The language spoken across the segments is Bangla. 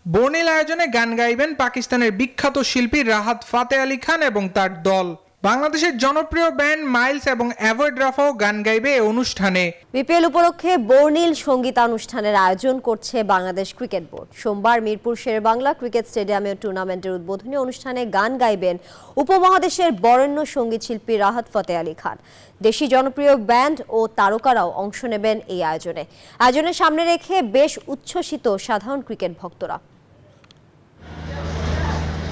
বর্ণিল আয়োজনে গান গাইবেন পাকিস্তানের বিখ্যাত শিল্পী রাহাত ফাতে আলী খান এবং তার দল। বাংলাদেশের জনপ্রিয় ব্যান্ড মাইলস এবং অ্যাভয়েড রাফাও গান গাইবে এই অনুষ্ঠানে। বিপিএল উপলক্ষে বর্ণিল সঙ্গীতানুষ্ঠানের আয়োজন করছে বাংলাদেশ ক্রিকেট বোর্ড। সোমবার মিরপুর শেরেবাংলা ক্রিকেট স্টেডিয়ামে টুর্নামেন্টের উদ্বোধনী অনুষ্ঠানে গান গাইবেন উপমহাদেশের বরেণ্য সঙ্গীতশিল্পী রাহাত ফাতে আলী খান। দেশি জনপ্রিয় ব্যান্ড ও তারকারাও অংশ নেবেন এই আয়োজনের সামনে রেখে বেশ উচ্ছ্বসিত সাধারণ ক্রিকেট ভক্তরা।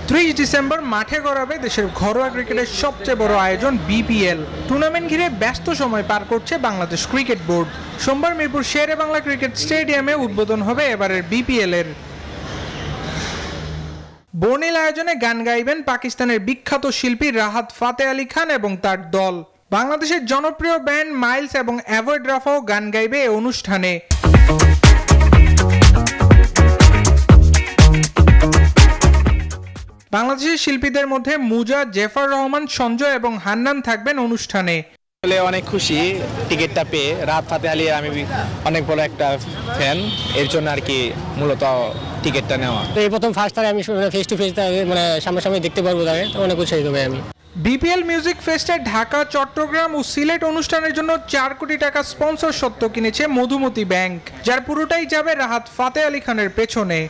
30 ডিসেম্বর মাঠে গড়াবে দেশের ঘরোয়া ক্রিকেটের সবচেয়ে বড় আয়োজন বিপিএল। টুর্নামেন্ট ঘিরে ব্যস্ত সময় পার করছে বাংলাদেশ ক্রিকেট বোর্ড। সোমবার মিরপুর শেরেবাংলা ক্রিকেট স্টেডিয়ামে উদ্বোধন হবে এবারের বিপিএল এর। বর্ণিল আয়োজনে গান গাইবেন পাকিস্তানের বিখ্যাত শিল্পী রাহাত ফাতে আলী খান এবং তার দল। বাংলাদেশের জনপ্রিয় ব্যান্ড মাইলস এবং অ্যাভয়েড রাফাও গান গাইবে এই অনুষ্ঠানে। বাংলাদেশের শিল্পীদের মধ্যে মুজা, জেফার রহমান, সঞ্জয় এবং হান্নান থাকবেন অনুষ্ঠানে। অনেক খুশি টিকিটটা পেয়ে। রাহাত ফাতে আলী আমি অনেক বড় একটা ফ্যান, এর জন্য আর কি মূলত টিকিটটা নেওয়া। এই প্রথম ফার্স্ট টাইম আমি ফেস টু ফেস মানে সামনাসামনি দেখতে পারবো, তাকে অনেক উৎসাহিত ভাই আমি। বিপিএল মিউজিক ফেস্টে ঢাকা, চট্টগ্রাম ও সিলেট অনুষ্ঠানের জন্য 4 কোটি টাকা স্পন্সর সত্ত্ব কিনেছে মধুমতি ব্যাংক, যার পুরোটাই যাবে রাহাত ফাতে আলী খানের পেছনে।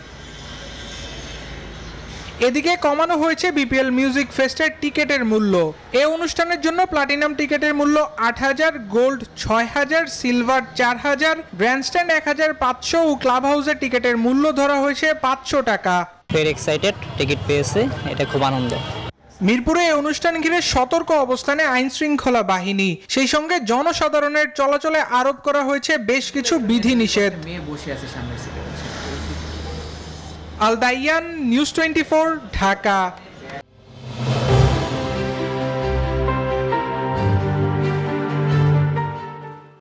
এদিকে কমানো হয়েছে বিপিএল মিউজিক ফেস্টের টিকেটের মূল্য। এই অনুষ্ঠানের জন্য প্লাটিনাম টিকেটের মূল্য 8,000, গোল্ড 6,000, সিলভার 4,000, গ্র্যান্ডস্ট্যান্ড 1,500 ও ক্লাব হাউসের টিকেটের মূল্য ধরা হয়েছে 500 টাকা। ভেরি এক্সাইটেড, টিকিট পেয়েছে, এটা খুব আনন্দ। মিরপুরে এই অনুষ্ঠান ঘিরে সতর্ক অবস্থানে আইন শৃঙ্খলা বাহিনী, সেই সঙ্গে জনসাধারণের চলাচলে আরোপ করা হয়েছে বেশ কিছু বিধিনিষেধ। আল দাইয়ান, নিউজ 24, ঢাকা।